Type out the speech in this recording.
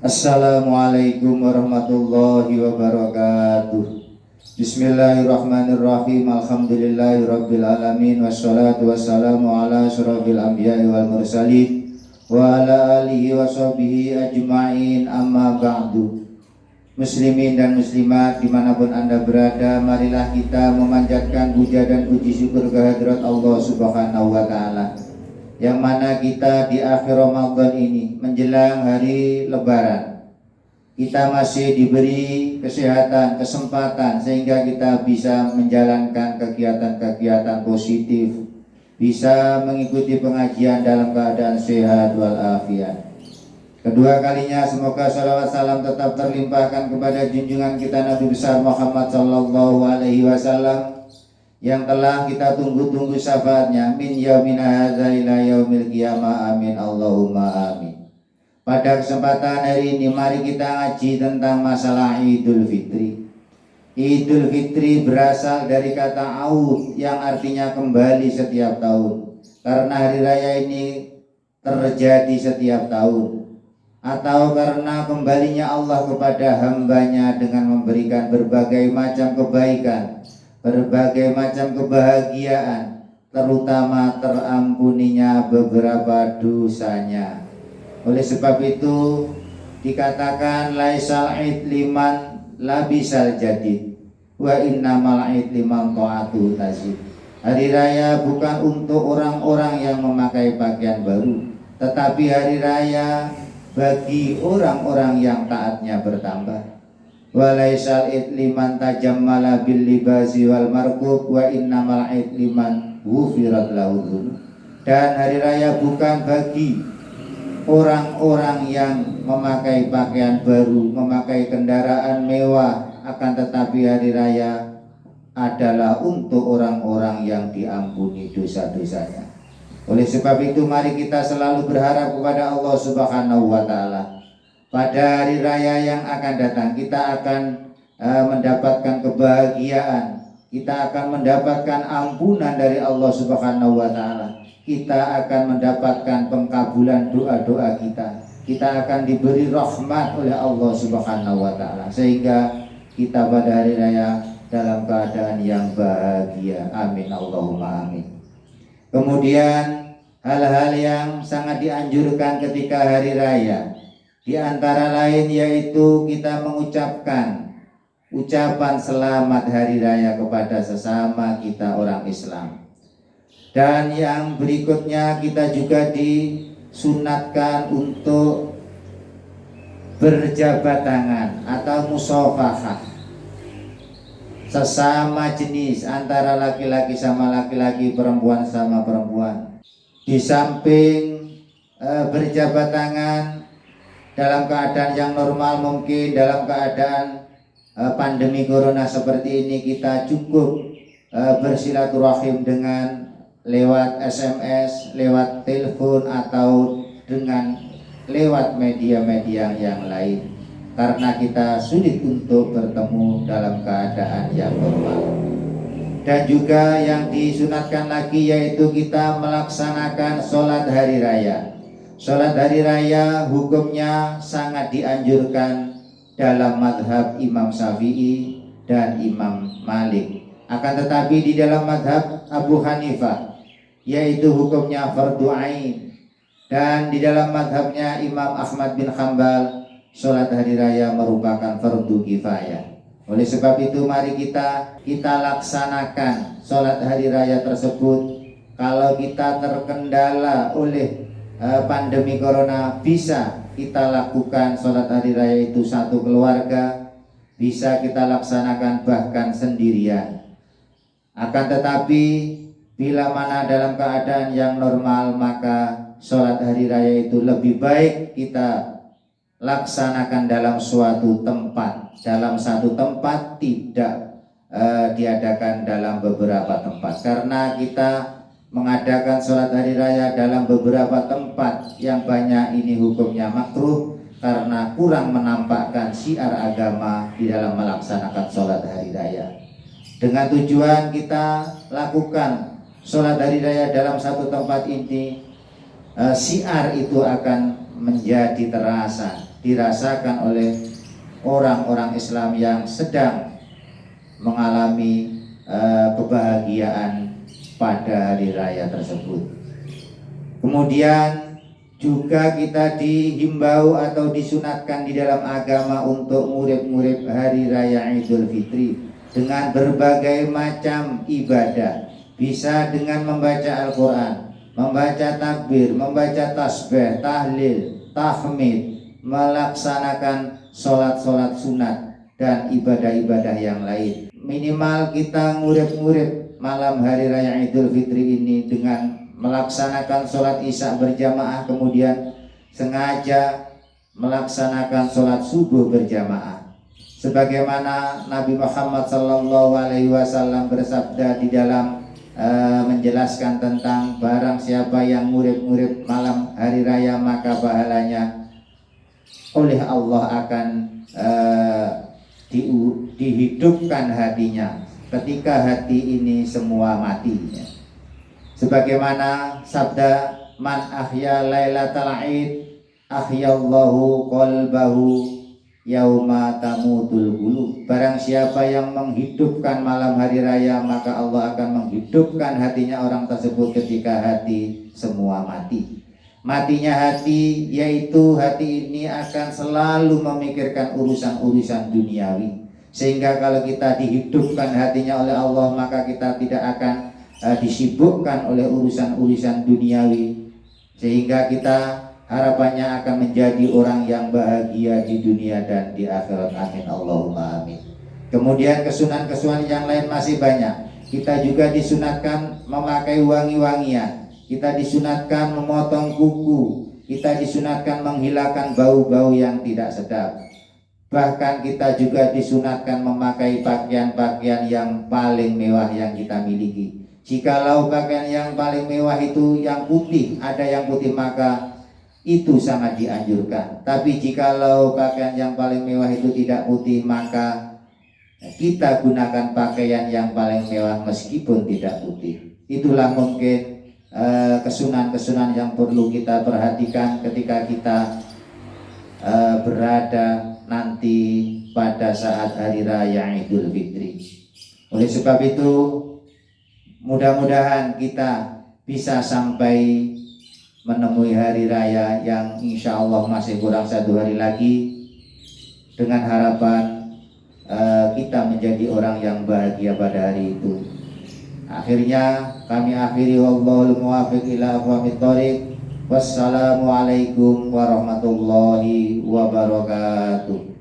Assalamualaikum warahmatullahi wabarakatuh. Bismillahirrahmanirrahim. Alhamdulillahirabbil alamin wassalatu wassalamu ala asyrofil anbiya'i wal mursalin wa ala alihi washabihi ajma'in, amma ba'du. Muslimin dan muslimat dimanapun anda berada, marilah kita memanjatkan puja dan puji syukur kehadirat Allah subhanahu wa ta'ala, yang mana kita di akhir Ramadan ini menjelang hari Lebaran, kita masih diberi kesehatan, kesempatan sehingga kita bisa menjalankan kegiatan-kegiatan positif, bisa mengikuti pengajian dalam keadaan sehat walafiat. Kedua kalinya semoga salawat salam tetap terlimpahkan kepada junjungan kita Nabi besar Muhammad sallallahu alaihi wasallam yang telah kita tunggu-tunggu syafaatnya min yaumina hadza ila yaumil qiyamah, amin Allahumma amin. Pada kesempatan hari ini mari kita ngaji tentang masalah Idul Fitri. Idul Fitri berasal dari kata aud yang artinya kembali setiap tahun, karena hari raya ini terjadi setiap tahun, atau karena kembalinya Allah kepada hambanya dengan memberikan berbagai macam kebaikan, berbagai macam kebahagiaan, terutama terampuninya beberapa dosanya. Oleh sebab itu dikatakan laisal id liman labisal jadid wa innamal id liman ta'atu tazid. Hari raya bukan untuk orang-orang yang memakai pakaian baru, tetapi hari raya bagi orang-orang yang taatnya bertambah. Walaisal id liman tajammala bil libasi wal markub wa innamal id liman ghufirat lahu dzunub. Dan hari raya bukan bagi orang-orang yang memakai pakaian baru, memakai kendaraan mewah, akan tetapi hari raya adalah untuk orang-orang yang diampuni dosa-dosanya. Oleh sebab itu mari kita selalu berharap kepada Allah Subhanahu wa taala. Pada hari raya yang akan datang kita akan mendapatkan kebahagiaan, kita akan mendapatkan ampunan dari Allah Subhanahu wa taala. Kita akan mendapatkan pengkabulan doa-doa kita. Kita akan diberi rahmat oleh Allah Subhanahu wa taala, sehingga kita pada hari raya dalam keadaan yang bahagia. Amin Allahumma amin. Kemudian hal-hal yang sangat dianjurkan ketika hari raya, di antara lain yaitu kita mengucapkan ucapan selamat hari raya kepada sesama kita orang Islam. Dan yang berikutnya kita juga disunatkan untuk berjabat tangan atau musafahah sesama jenis, antara laki-laki sama laki-laki, perempuan sama perempuan. Di samping berjabat tangan dalam keadaan yang normal, mungkin dalam keadaan pandemi corona seperti ini kita cukup bersilaturahim dengan lewat SMS, lewat telepon, atau dengan lewat media-media yang lain, karena kita sulit untuk bertemu dalam keadaan yang normal. Dan juga yang disunatkan lagi yaitu kita melaksanakan sholat hari raya. Sholat hari raya hukumnya sangat dianjurkan dalam madhab Imam Syafi'i dan Imam Malik. Akan tetapi di dalam madhab Abu Hanifah yaitu hukumnya fardu ain, dan di dalam madhabnya Imam Ahmad bin Hanbal sholat hari raya merupakan fardu kifayah. Oleh sebab itu mari kita laksanakan sholat hari raya tersebut. Kalau kita terkendala oleh pandemi corona, bisa kita lakukan sholat hari raya itu satu keluarga, bisa kita laksanakan bahkan sendirian. Akan tetapi bila mana dalam keadaan yang normal, maka sholat hari raya itu lebih baik kita laksanakan dalam suatu tempat, dalam satu tempat, tidak diadakan dalam beberapa tempat. Karena kita mengadakan sholat hari raya dalam beberapa tempat yang banyak ini hukumnya makruh, karena kurang menampakkan syiar agama di dalam melaksanakan sholat hari raya. Dengan tujuan kita lakukan sholat hari raya dalam satu tempat ini, syiar itu akan menjadi terasa dirasakan oleh orang-orang Islam yang sedang mengalami kebahagiaan pada hari raya tersebut. Kemudian juga kita dihimbau atau disunatkan di dalam agama untuk ngurip-ngurip hari raya Idul Fitri dengan berbagai macam ibadah. Bisa dengan membaca Al-Quran, membaca takbir, membaca tasbih, tahlil, tahmid, melaksanakan sholat-sholat sunat dan ibadah-ibadah yang lain. Minimal kita ngurip-ngurip malam hari raya Idul Fitri ini dengan melaksanakan sholat isya berjamaah, kemudian sengaja melaksanakan sholat subuh berjamaah. Sebagaimana Nabi Muhammad SAW bersabda di dalam menjelaskan tentang barang siapa yang ngurip-ngurip malam hari raya, maka pahalanya oleh Allah akan dihidupkan hatinya ketika hati ini semua mati. Sebagaimana sabda man ahya lailatal id ahyallahu qalbahu yauma tamutul qulub. Barang siapa yang menghidupkan malam hari raya, maka Allah akan menghidupkan hatinya orang tersebut ketika hati semua mati. Matinya hati, yaitu hati ini akan selalu memikirkan urusan-urusan duniawi. Sehingga kalau kita dihidupkan hatinya oleh Allah, maka kita tidak akan disibukkan oleh urusan-urusan duniawi. Sehingga kita harapannya akan menjadi orang yang bahagia di dunia dan di akhirat. Amin Allahumma amin. Kemudian kesunan-kesunan yang lain masih banyak. Kita juga disunatkan memakai wangi-wangian. Kita disunatkan memotong kuku. Kita disunatkan menghilangkan bau-bau yang tidak sedap. Bahkan kita juga disunatkan memakai pakaian-pakaian yang paling mewah yang kita miliki. Jikalau pakaian yang paling mewah itu yang putih, ada yang putih, maka itu sangat dianjurkan. Tapi jikalau pakaian yang paling mewah itu tidak putih, maka kita gunakan pakaian yang paling mewah meskipun tidak putih. Itulah mungkin kesunan-kesunan yang perlu kita perhatikan ketika kita berada nanti pada saat hari raya Idul Fitri. Oleh sebab itu, mudah-mudahan kita bisa sampai menemui hari raya yang insya Allah masih kurang 1 hari lagi, dengan harapan kita menjadi orang yang bahagia pada hari itu. Akhirnya kami akhiri, wallahul muwaffiq ila aqwamit thoriq. Wassalamualaikum warahmatullahi wabarakatuh.